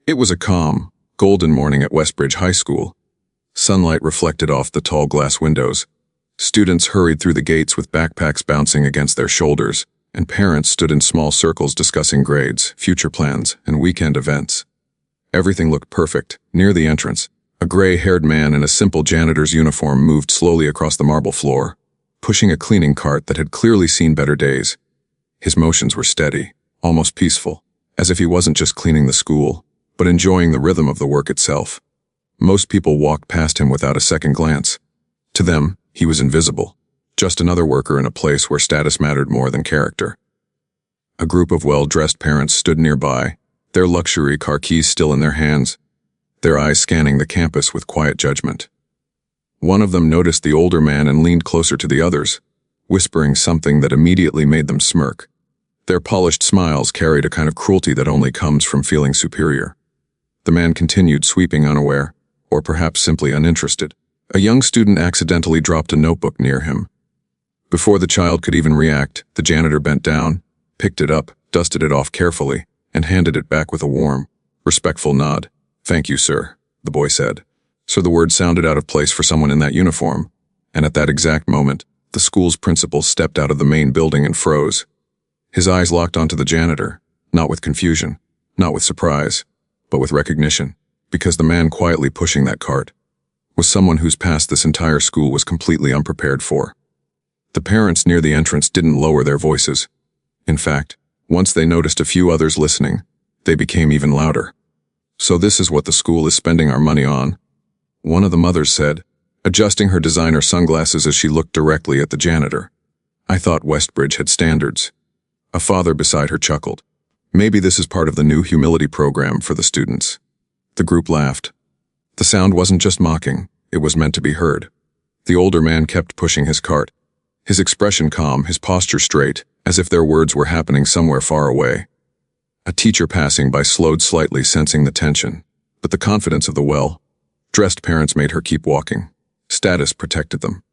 It was a calm, golden morning at Westbridge High School. Sunlight reflected off the tall glass windows. Students hurried through the gates with backpacks bouncing against their shoulders, and parents stood in small circles discussing grades, future plans, and weekend events. Everything looked perfect. Near the entrance, a gray-haired man in a simple janitor's uniform moved slowly across the marble floor, pushing a cleaning cart that had clearly seen better days. His motions were steady, almost peaceful, as if he wasn't just cleaning the school, but enjoying the rhythm of the work itself. Most people walked past him without a second glance. To them, he was invisible, just another worker in a place where status mattered more than character. A group of well-dressed parents stood nearby, their luxury car keys still in their hands, their eyes scanning the campus with quiet judgment. One of them noticed the older man and leaned closer to the others, whispering something that immediately made them smirk. Their polished smiles carried a kind of cruelty that only comes from feeling superior. The man continued, sweeping, unaware, or perhaps simply uninterested. A young student accidentally dropped a notebook near him. Before the child could even react, the janitor bent down, picked it up, dusted it off carefully, and handed it back with a warm, respectful nod. "Thank you, sir," the boy said. So the word sounded out of place for someone in that uniform, and at that exact moment, the school's principal stepped out of the main building and froze. His eyes locked onto the janitor, not with confusion, not with surprise, but with recognition, because the man quietly pushing that cart was someone whose past this entire school was completely unprepared for. The parents near the entrance didn't lower their voices. In fact, once they noticed a few others listening, they became even louder. "So this is what the school is spending our money on," one of the mothers said, adjusting her designer sunglasses as she looked directly at the janitor. "I thought Westbridge had standards." A father beside her chuckled. "Maybe this is part of the new humility program for the students." The group laughed. The sound wasn't just mocking, it was meant to be heard. The older man kept pushing his cart, his expression calm, his posture straight, as if their words were happening somewhere far away. A teacher passing by slowed slightly, sensing the tension, but the confidence of the well-dressed parents made her keep walking. Status protected them.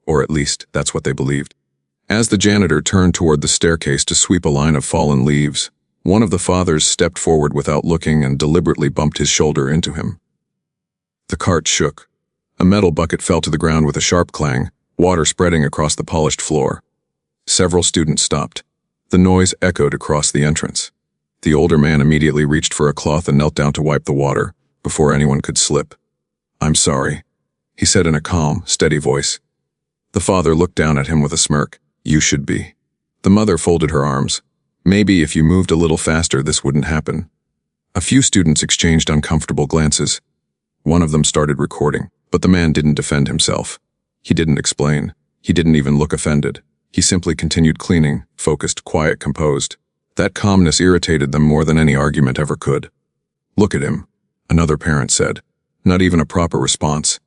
Or at least, that's what they believed. As the janitor turned toward the staircase to sweep a line of fallen leaves, one of the fathers stepped forward without looking and deliberately bumped his shoulder into him. The cart shook. A metal bucket fell to the ground with a sharp clang, water spreading across the polished floor. Several students stopped. The noise echoed across the entrance. The older man immediately reached for a cloth and knelt down to wipe the water, before anyone could slip. "I'm sorry," he said in a calm, steady voice. The father looked down at him with a smirk. "You should be." The mother folded her arms. "Maybe if you moved a little faster, this wouldn't happen." A few students exchanged uncomfortable glances. One of them started recording, but the man didn't defend himself. He didn't explain. He didn't even look offended. He simply continued cleaning, focused, quiet, composed. That calmness irritated them more than any argument ever could. "Look at him," another parent said. Not even a proper response.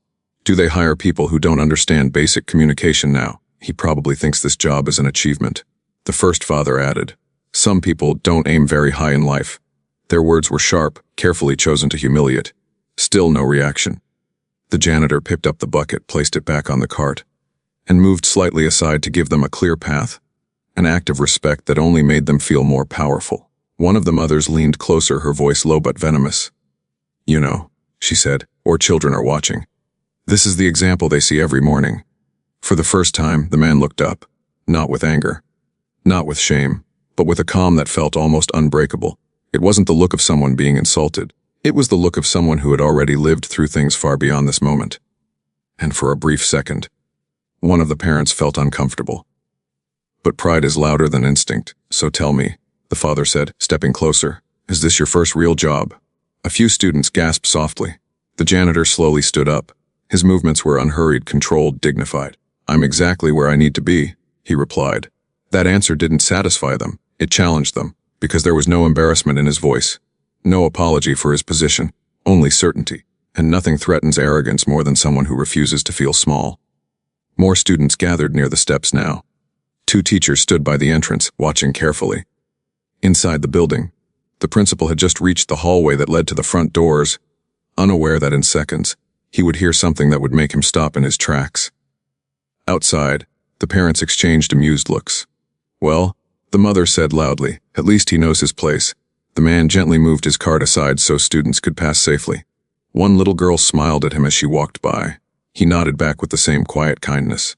"Do they hire people who don't understand basic communication now? He probably thinks this job is an achievement." The first father added, "Some people don't aim very high in life." Their words were sharp, carefully chosen to humiliate. Still no reaction. The janitor picked up the bucket, placed it back on the cart, and moved slightly aside to give them a clear path, an act of respect that only made them feel more powerful. One of the mothers leaned closer, her voice low but venomous. "You know," she said, "our children are watching. This is the example they see every morning." For the first time, the man looked up, not with anger, not with shame, but with a calm that felt almost unbreakable. It wasn't the look of someone being insulted. It was the look of someone who had already lived through things far beyond this moment. And for a brief second, one of the parents felt uncomfortable. "But pride is louder than instinct, so tell me," the father said, stepping closer, "is this your first real job?" A few students gasped softly. The janitor slowly stood up. His movements were unhurried, controlled, dignified. "I'm exactly where I need to be," he replied. That answer didn't satisfy them. It challenged them, because there was no embarrassment in his voice. No apology for his position, only certainty, and nothing threatens arrogance more than someone who refuses to feel small. More students gathered near the steps now. 2 teachers stood by the entrance, watching carefully. Inside the building, the principal had just reached the hallway that led to the front doors, unaware that in seconds, he would hear something that would make him stop in his tracks. Outside, the parents exchanged amused looks. "Well," the mother said loudly, "at least he knows his place." The man gently moved his cart aside so students could pass safely. One little girl smiled at him as she walked by. He nodded back with the same quiet kindness.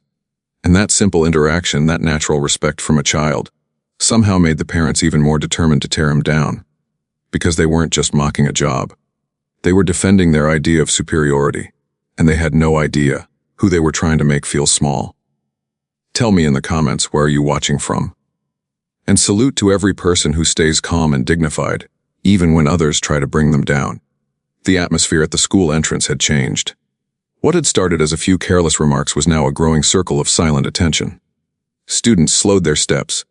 And that simple interaction, that natural respect from a child, somehow made the parents even more determined to tear him down. Because they weren't just mocking a job. They were defending their idea of superiority, and they had no idea who they were trying to make feel small. Tell me in the comments, where are you watching from? And salute to every person who stays calm and dignified, even when others try to bring them down. The atmosphere at the school entrance had changed. What had started as a few careless remarks was now a growing circle of silent attention. Students slowed their steps.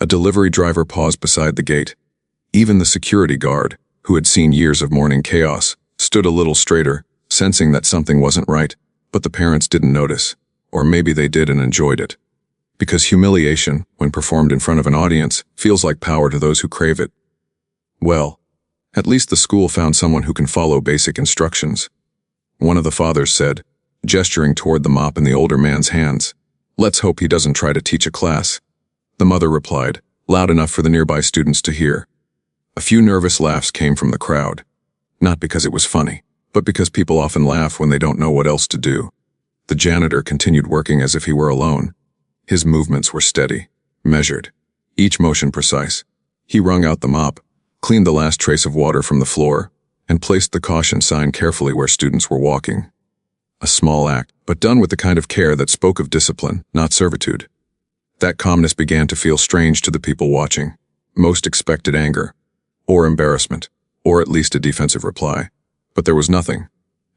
A delivery driver paused beside the gate. Even the security guard, who had seen years of morning chaos, stood a little straighter, sensing that something wasn't right, but the parents didn't notice. Or maybe they did and enjoyed it. Because humiliation, when performed in front of an audience, feels like power to those who crave it. Well, at least the school found someone who can follow basic instructions. One of the fathers said, gesturing toward the mop in the older man's hands. Let's hope he doesn't try to teach a class. The mother replied, loud enough for the nearby students to hear. A few nervous laughs came from the crowd. Not because it was funny, but because people often laugh when they don't know what else to do. The janitor continued working as if he were alone. His movements were steady, measured, each motion precise. He wrung out the mop, cleaned the last trace of water from the floor, and placed the caution sign carefully where students were walking. A small act, but done with the kind of care that spoke of discipline, not servitude. That calmness began to feel strange to the people watching. Most expected anger, or embarrassment, or at least a defensive reply. But there was nothing,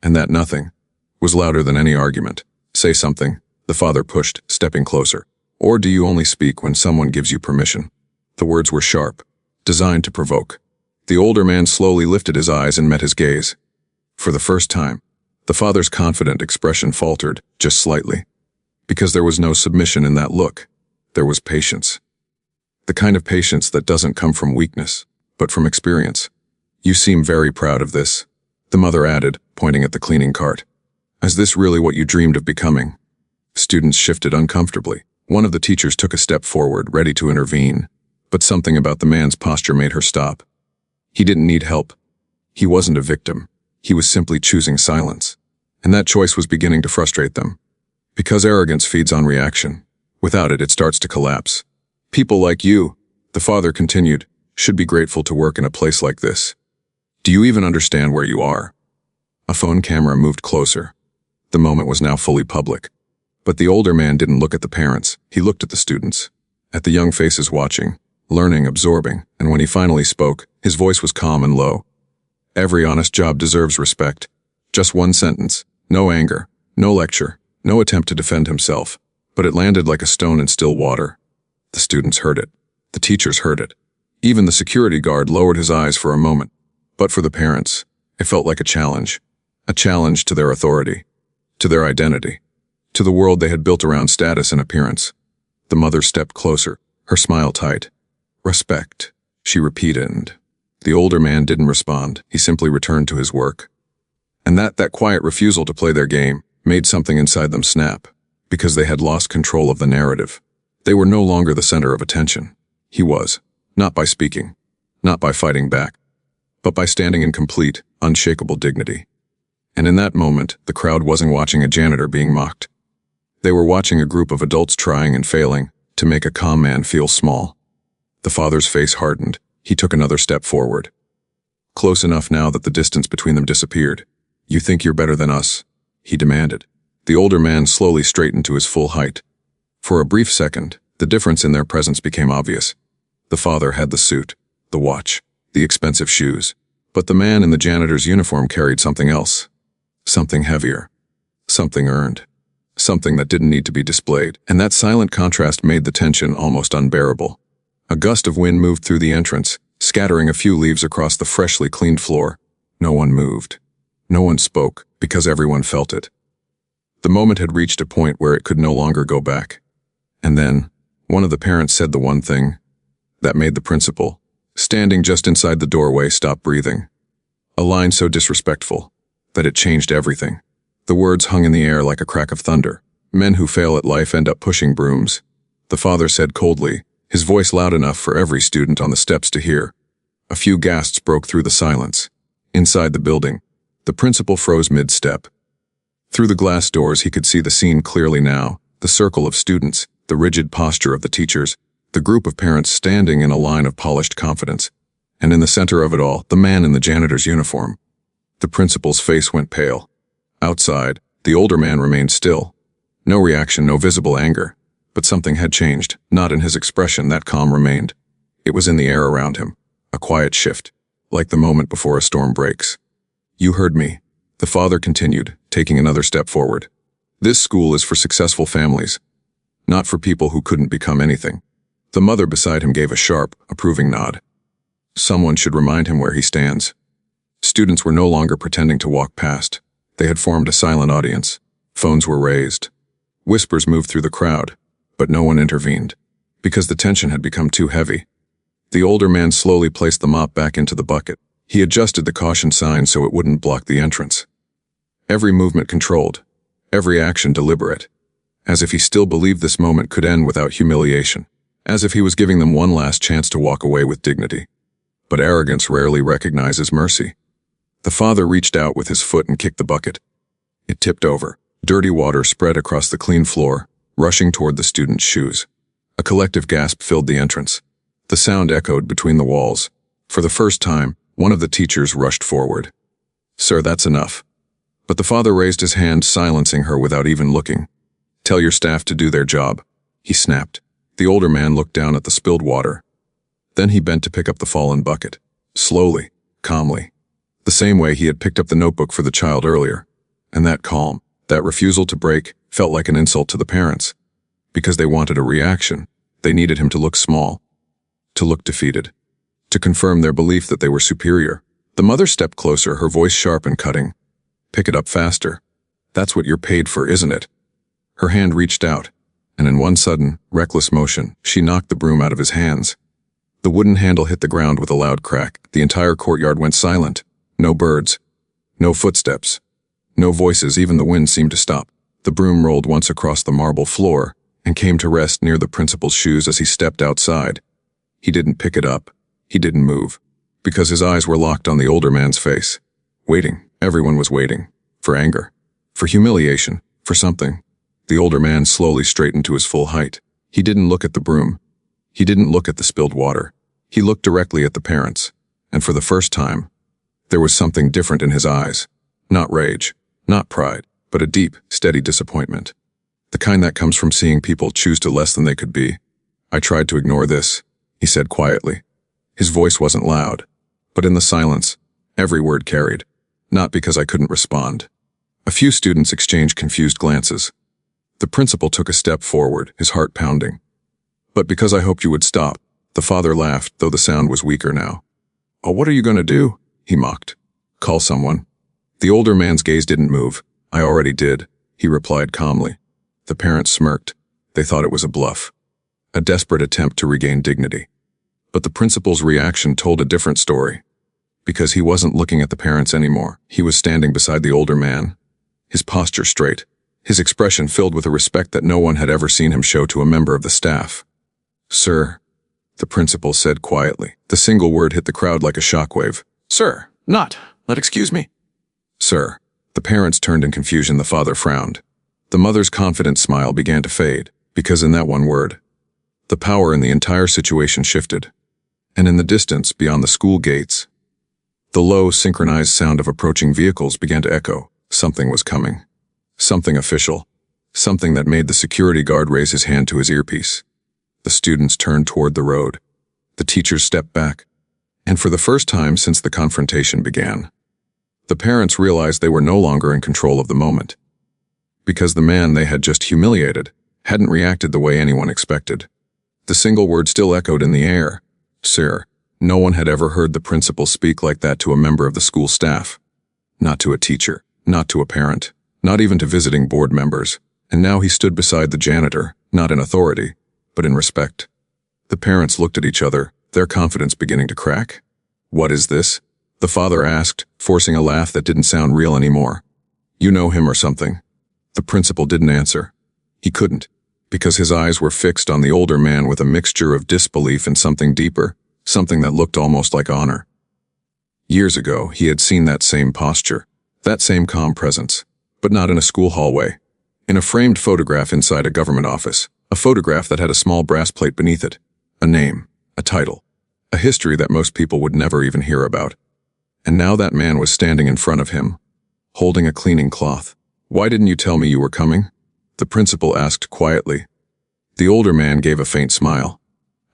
and that nothing was louder than any argument. Say something, the father pushed, stepping closer. Or do you only speak when someone gives you permission? The words were sharp, designed to provoke. The older man slowly lifted his eyes and met his gaze. For the first time, the father's confident expression faltered, just slightly. Because there was no submission in that look. There was patience. The kind of patience that doesn't come from weakness, but from experience. You seem very proud of this, the mother added, pointing at the cleaning cart. Is this really what you dreamed of becoming? Students shifted uncomfortably. One of the teachers took a step forward, ready to intervene, but something about the man's posture made her stop. He didn't need help. He wasn't a victim. He was simply choosing silence. And that choice was beginning to frustrate them. Because arrogance feeds on reaction. Without it, it starts to collapse. People like you, the father continued, should be grateful to work in a place like this. Do you even understand where you are? A phone camera moved closer. The moment was now fully public. But the older man didn't look at the parents. He looked at the students. At the young faces watching, learning, absorbing, and when he finally spoke, his voice was calm and low. Every honest job deserves respect. Just one sentence. No anger. No lecture. No attempt to defend himself. But it landed like a stone in still water. The students heard it. The teachers heard it. Even the security guard lowered his eyes for a moment. But for the parents, it felt like a challenge. A challenge to their authority. To their identity. To the world they had built around status and appearance. The mother stepped closer, her smile tight. Respect, she repeated, and the older man didn't respond. He simply returned to his work. And that quiet refusal to play their game made something inside them snap, because they had lost control of the narrative. They were no longer the center of attention. He was, not by speaking, not by fighting back, but by standing in complete, unshakable dignity. And in that moment, the crowd wasn't watching a janitor being mocked. They were watching a group of adults trying and failing to make a calm man feel small. The father's face hardened. He took another step forward. Close enough now that the distance between them disappeared. You think you're better than us? He demanded. The older man slowly straightened to his full height. For a brief second, the difference in their presence became obvious. The father had the suit, the watch, the expensive shoes. But the man in the janitor's uniform carried something else. Something heavier. Something earned. Something that didn't need to be displayed, and that silent contrast made the tension almost unbearable. A gust of wind moved through the entrance, scattering a few leaves across the freshly cleaned floor. No one moved. No one spoke, because everyone felt it. The moment had reached a point where it could no longer go back. And then, one of the parents said the one thing that made the principal, standing just inside the doorway, stop breathing. A line so disrespectful that it changed everything. The words hung in the air like a crack of thunder. Men who fail at life end up pushing brooms. The father said coldly, his voice loud enough for every student on the steps to hear. A few gasps broke through the silence. Inside the building, the principal froze mid-step. Through the glass doors he could see the scene clearly now, the circle of students, the rigid posture of the teachers, the group of parents standing in a line of polished confidence, and in the center of it all, the man in the janitor's uniform. The principal's face went pale. Outside, the older man remained still. No reaction, no visible anger. But something had changed, not in his expression, that calm remained. It was in the air around him, a quiet shift, like the moment before a storm breaks. "You heard me," the father continued, taking another step forward. "This school is for successful families, not for people who couldn't become anything." The mother beside him gave a sharp, approving nod. Someone should remind him where he stands. Students were no longer pretending to walk past. They had formed a silent audience. Phones were raised. Whispers moved through the crowd, but no one intervened, because the tension had become too heavy. The older man slowly placed the mop back into the bucket. He adjusted the caution sign so it wouldn't block the entrance. Every movement controlled, every action deliberate, as if he still believed this moment could end without humiliation, as if he was giving them one last chance to walk away with dignity. But arrogance rarely recognizes mercy. The father reached out with his foot and kicked the bucket. It tipped over. Dirty water spread across the clean floor, rushing toward the students' shoes. A collective gasp filled the entrance. The sound echoed between the walls. For the first time, one of the teachers rushed forward. "Sir, that's enough." But the father raised his hand, silencing her without even looking. "Tell your staff to do their job," he snapped. The older man looked down at the spilled water. Then he bent to pick up the fallen bucket. Slowly, calmly. The same way he had picked up the notebook for the child earlier. And that calm, that refusal to break, felt like an insult to the parents. Because they wanted a reaction, they needed him to look small, to look defeated, to confirm their belief that they were superior. The mother stepped closer, her voice sharp and cutting. "Pick it up faster. That's what you're paid for, isn't it?" Her hand reached out, and in one sudden, reckless motion, she knocked the broom out of his hands. The wooden handle hit the ground with a loud crack. The entire courtyard went silent. No birds. No footsteps. No voices, even the wind seemed to stop. The broom rolled once across the marble floor and came to rest near the principal's shoes as he stepped outside. He didn't pick it up. He didn't move, because his eyes were locked on the older man's face. Waiting. Everyone was waiting. For anger. For humiliation. For something. The older man slowly straightened to his full height. He didn't look at the broom. He didn't look at the spilled water. He looked directly at the parents. And for the first time, there was something different in his eyes. Not rage. Not pride. But a deep, steady disappointment. The kind that comes from seeing people choose to less than they could be. "I tried to ignore this," he said quietly. His voice wasn't loud, but in the silence, every word carried. "Not because I couldn't respond." A few students exchanged confused glances. The principal took a step forward, his heart pounding. "But because I hoped you would stop," the father laughed, though the sound was weaker now. "Oh, what are you going to do?" he mocked. "Call someone." The older man's gaze didn't move. "I already did," he replied calmly. The parents smirked. They thought it was a bluff. A desperate attempt to regain dignity. But the principal's reaction told a different story. Because he wasn't looking at the parents anymore. He was standing beside the older man, his posture straight, his expression filled with a respect that no one had ever seen him show to a member of the staff. "Sir," the principal said quietly. The single word hit the crowd like a shockwave. "Sir, not. Excuse me." "Sir." The parents turned in confusion. The father frowned. The mother's confident smile began to fade, because in that one word, the power in the entire situation shifted. And in the distance, beyond the school gates, the low, synchronized sound of approaching vehicles began to echo. Something was coming. Something official. Something that made the security guard raise his hand to his earpiece. The students turned toward the road. The teachers stepped back. And for the first time since the confrontation began, the parents realized they were no longer in control of the moment. Because the man they had just humiliated hadn't reacted the way anyone expected. The single word still echoed in the air. "Sir." No one had ever heard the principal speak like that to a member of the school staff. Not to a teacher, not to a parent, not even to visiting board members. And now he stood beside the janitor, not in authority, but in respect. The parents looked at each other, their confidence beginning to crack. "What is this?" the father asked, forcing a laugh that didn't sound real anymore. "You know him or something?" The principal didn't answer. He couldn't, because his eyes were fixed on the older man with a mixture of disbelief and something deeper, something that looked almost like honor. Years ago, he had seen that same posture, that same calm presence, but not in a school hallway. In a framed photograph inside a government office, a photograph that had a small brass plate beneath it, a name, a title, a history that most people would never even hear about. And now that man was standing in front of him, holding a cleaning cloth. "Why didn't you tell me you were coming?" the principal asked quietly. The older man gave a faint smile.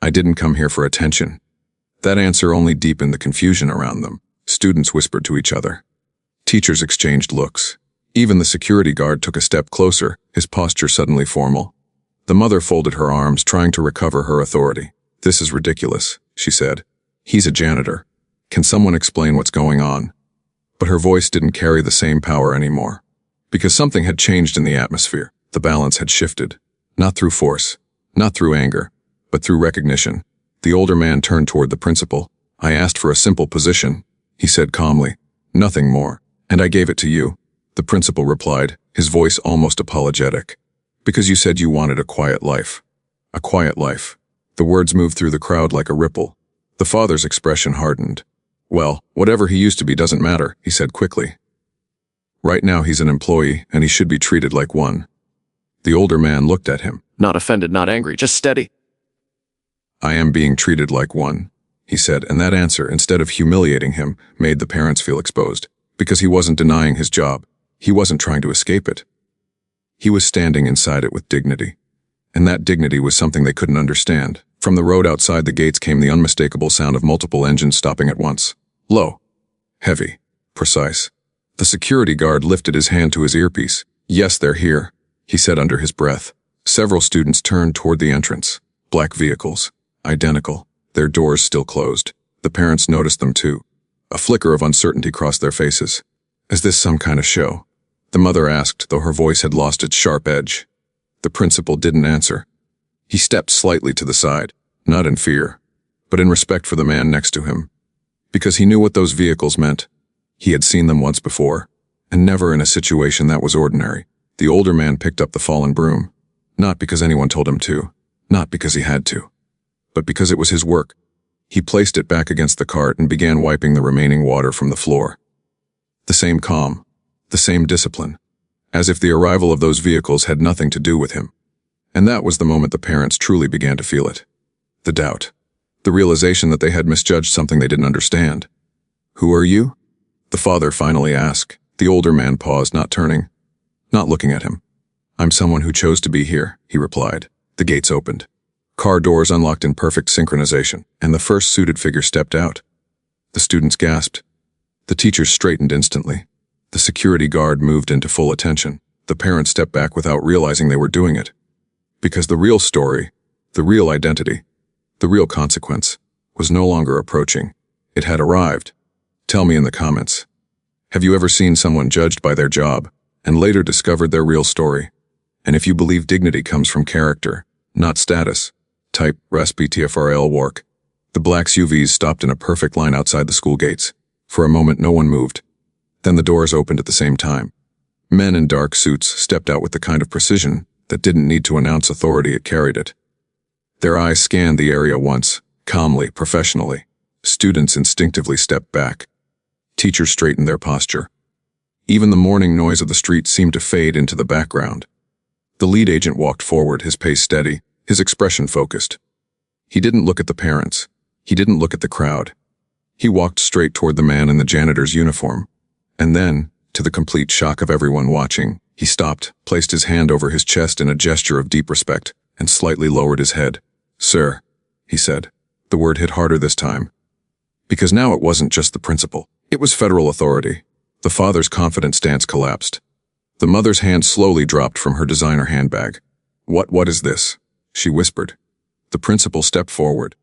"I didn't come here for attention." That answer only deepened the confusion around them. Students whispered to each other. Teachers exchanged looks. Even the security guard took a step closer, his posture suddenly formal. The mother folded her arms, trying to recover her authority. "This is ridiculous," she said. "He's a janitor. Can someone explain what's going on?" But her voice didn't carry the same power anymore. Because something had changed in the atmosphere. The balance had shifted. Not through force, not through anger, but through recognition. The older man turned toward the principal. "I asked for a simple position," he said calmly. "Nothing more. And I gave it to you." The principal replied, his voice almost apologetic. "Because you said you wanted a quiet life." A quiet life. The words moved through the crowd like a ripple. The father's expression hardened. "Well, whatever he used to be doesn't matter," he said quickly. "Right now he's an employee, and he should be treated like one." The older man looked at him. Not offended, not angry, just steady. "I am being treated like one," he said, and that answer, instead of humiliating him, made the parents feel exposed. Because he wasn't denying his job. He wasn't trying to escape it. He was standing inside it with dignity. And that dignity was something they couldn't understand. From the road outside the gates came the unmistakable sound of multiple engines stopping at once. Low. Heavy. Precise. The security guard lifted his hand to his earpiece. "Yes, they're here," he said under his breath. Several students turned toward the entrance. Black vehicles. Identical. Their doors still closed. The parents noticed them too. A flicker of uncertainty crossed their faces. "Is this some kind of show?" the mother asked, though her voice had lost its sharp edge. The principal didn't answer. He stepped slightly to the side, not in fear, but in respect for the man next to him. Because he knew what those vehicles meant. He had seen them once before, and never in a situation that was ordinary. The older man picked up the fallen broom, not because anyone told him to, not because he had to, but because it was his work. He placed it back against the cart and began wiping the remaining water from the floor. The same calm, the same discipline, as if the arrival of those vehicles had nothing to do with him. And that was the moment the parents truly began to feel it. The doubt. The realization that they had misjudged something they didn't understand. "Who are you?" the father finally asked. The older man paused, not turning, not looking at him. "I'm someone who chose to be here," he replied. The gates opened. Car doors unlocked in perfect synchronization, and the first suited figure stepped out. The students gasped. The teachers straightened instantly. The security guard moved into full attention. The parents stepped back without realizing they were doing it. Because the real story, the real identity, the real consequence, was no longer approaching. It had arrived. Tell me in the comments. Have you ever seen someone judged by their job, and later discovered their real story? And if you believe dignity comes from character, not status, type RESPTFRL work. The black SUVs stopped in a perfect line outside the school gates. For a moment, no one moved. Then the doors opened at the same time. Men in dark suits stepped out with the kind of precision that didn't need to announce authority, it carried it. Their eyes scanned the area once, calmly, professionally. Students instinctively stepped back. Teachers straightened their posture. Even the morning noise of the street seemed to fade into the background. The lead agent walked forward, his pace steady, his expression focused. He didn't look at the parents. He didn't look at the crowd. He walked straight toward the man in the janitor's uniform. And then, to the complete shock of everyone watching, he stopped, placed his hand over his chest in a gesture of deep respect, and slightly lowered his head. "Sir," he said. The word hit harder this time. Because now it wasn't just the principal. It was federal authority. The father's confident stance collapsed. The mother's hand slowly dropped from her designer handbag. What is this?" she whispered. The principal stepped forward,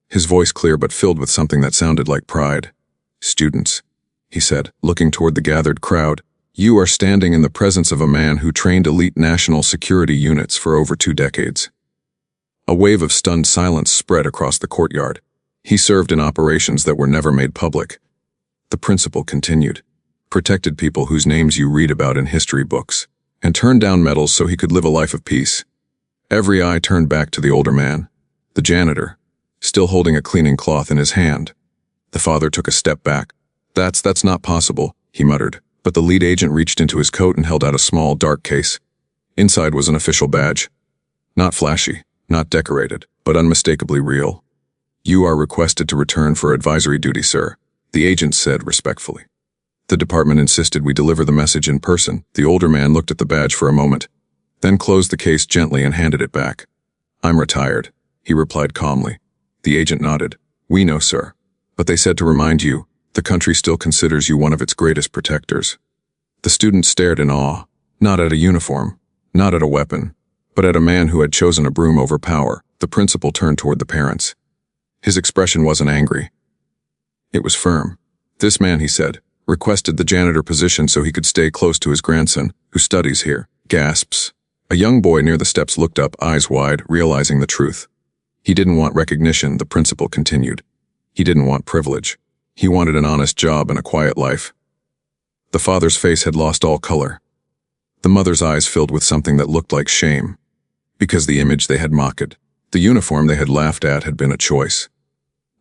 his voice clear but filled with something that sounded like pride. "Students," he said, looking toward the gathered crowd, "you are standing in the presence of a man who trained elite national security units for over 2 decades. A wave of stunned silence spread across the courtyard. He served in operations that were never made public. The principal continued. Protected people whose names you read about in history books, and turned down medals so he could live a life of peace. Every eye turned back to the older man, the janitor, still holding a cleaning cloth in his hand. The father took a step back. That's not possible, he muttered, but the lead agent reached into his coat and held out a small, dark case. Inside was an official badge. Not flashy, not decorated, but unmistakably real. You are requested to return for advisory duty, sir, the agent said respectfully. The department insisted we deliver the message in person. The older man looked at the badge for a moment, then closed the case gently and handed it back. I'm retired, he replied calmly. The agent nodded. We know, sir. But they said to remind you, the country still considers you one of its greatest protectors. The student stared in awe, not at a uniform, not at a weapon, but at a man who had chosen a broom over power. The principal turned toward the parents. His expression wasn't angry. It was firm. This man, he said, requested the janitor position so he could stay close to his grandson, who studies here. Gasps. A young boy near the steps looked up, eyes wide, realizing the truth. He didn't want recognition, the principal continued. He didn't want privilege. He wanted an honest job and a quiet life. The father's face had lost all color. The mother's eyes filled with something that looked like shame. Because the image they had mocked, the uniform they had laughed at, had been a choice.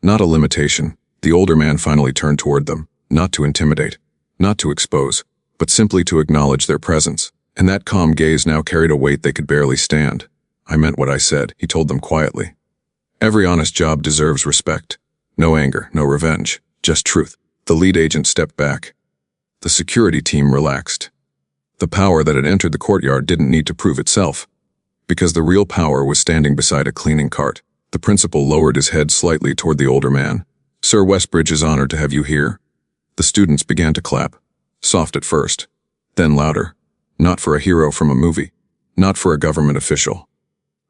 Not a limitation. The older man finally turned toward them, not to intimidate, not to expose, but simply to acknowledge their presence. And that calm gaze now carried a weight they could barely stand. I meant what I said, he told them quietly. Every honest job deserves respect. No anger, no revenge, just truth. The lead agent stepped back. The security team relaxed. The power that had entered the courtyard didn't need to prove itself, because the real power was standing beside a cleaning cart. The principal lowered his head slightly toward the older man. Sir Westbridge is honored to have you here. The students began to clap, soft at first, then louder. Not for a hero from a movie, not for a government official,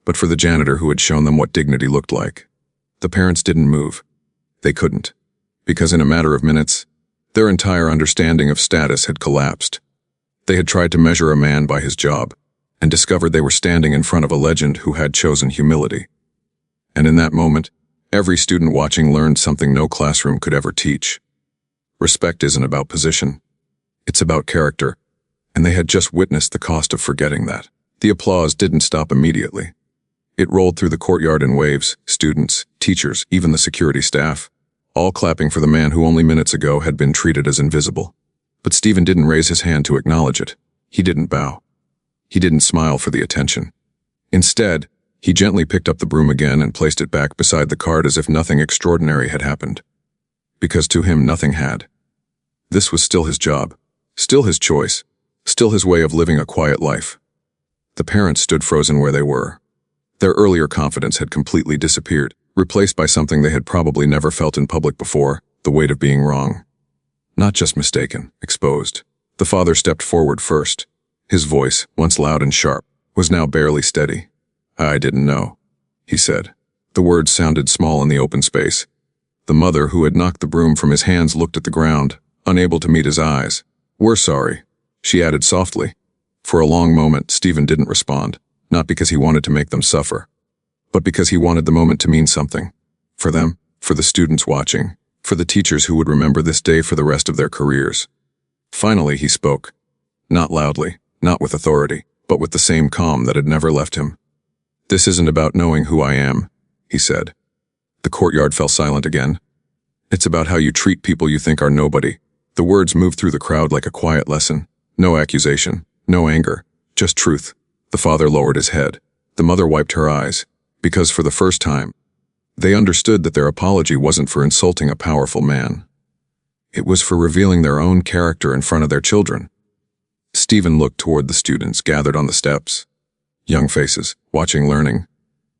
but for the janitor who had shown them what dignity looked like. The parents didn't move. They couldn't, because in a matter of minutes, their entire understanding of status had collapsed. They had tried to measure a man by his job, and discovered they were standing in front of a legend who had chosen humility. And in that moment, every student watching learned something no classroom could ever teach. Respect isn't about position. It's about character. And they had just witnessed the cost of forgetting that. The applause didn't stop immediately. It rolled through the courtyard in waves, students, teachers, even the security staff, all clapping for the man who only minutes ago had been treated as invisible. But Steven didn't raise his hand to acknowledge it. He didn't bow. He didn't smile for the attention. Instead, he gently picked up the broom again and placed it back beside the cart as if nothing extraordinary had happened. Because to him nothing had. This was still his job, still his choice, still his way of living a quiet life. The parents stood frozen where they were. Their earlier confidence had completely disappeared, replaced by something they had probably never felt in public before, the weight of being wrong. Not just mistaken, exposed. The father stepped forward first. His voice, once loud and sharp, was now barely steady. I didn't know, he said. The words sounded small in the open space. The mother, who had knocked the broom from his hands, looked at the ground, unable to meet his eyes. We're sorry, she added softly. For a long moment, Steven didn't respond, not because he wanted to make them suffer, but because he wanted the moment to mean something. For them, for the students watching, for the teachers who would remember this day for the rest of their careers. Finally, he spoke. Not loudly, not with authority, but with the same calm that had never left him. This isn't about knowing who I am, he said. The courtyard fell silent again. It's about how you treat people you think are nobody. The words moved through the crowd like a quiet lesson. No accusation, no anger, just truth. The father lowered his head. The mother wiped her eyes, because for the first time, they understood that their apology wasn't for insulting a powerful man. It was for revealing their own character in front of their children. Steven looked toward the students gathered on the steps. Young faces, watching learning.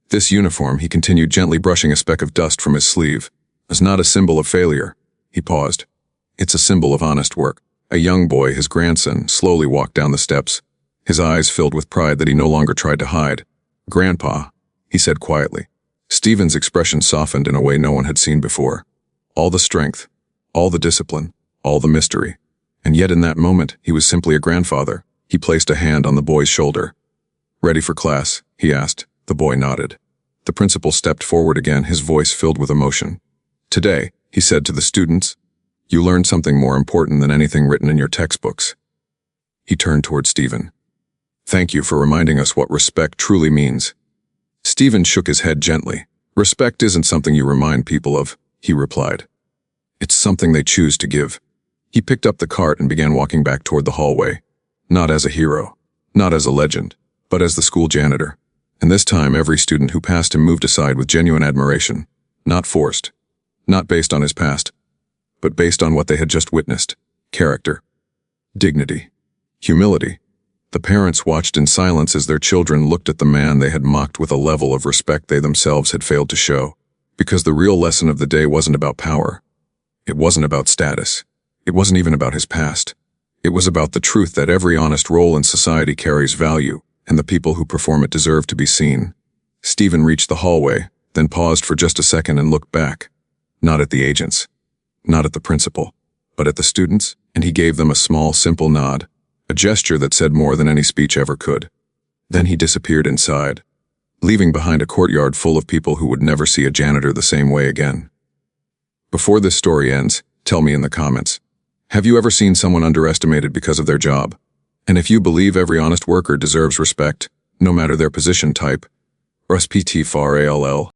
This uniform, he continued, gently brushing a speck of dust from his sleeve, is not a symbol of failure. He paused. It's a symbol of honest work. A young boy, his grandson, slowly walked down the steps, his eyes filled with pride that he no longer tried to hide. Grandpa, he said quietly. Steven's expression softened in a way no one had seen before. All the strength, all the discipline, all the mystery. And yet in that moment, he was simply a grandfather. He placed a hand on the boy's shoulder. Ready for class? He asked. The boy nodded. The principal stepped forward again, his voice filled with emotion. Today, he said to the students, you learned something more important than anything written in your textbooks. He turned toward Steven. Thank you for reminding us what respect truly means. Steven shook his head gently. Respect isn't something you remind people of, he replied. It's something they choose to give. He picked up the cart and began walking back toward the hallway, not as a hero, not as a legend, but as the school janitor. And this time every student who passed him moved aside with genuine admiration, not forced, not based on his past, but based on what they had just witnessed: character, dignity, humility. The parents watched in silence as their children looked at the man they had mocked with a level of respect they themselves had failed to show. Because the real lesson of the day wasn't about power. It wasn't about status. It wasn't even about his past. It was about the truth that every honest role in society carries value, and the people who perform it deserve to be seen. Steven reached the hallway, then paused for just a second and looked back. Not at the agents, not at the principal, but at the students, and he gave them a small, simple nod, a gesture that said more than any speech ever could. Then he disappeared inside, leaving behind a courtyard full of people who would never see a janitor the same way again. Before this story ends, tell me in the comments, have you ever seen someone underestimated because of their job? And if you believe every honest worker deserves respect, no matter their position type, respect for all.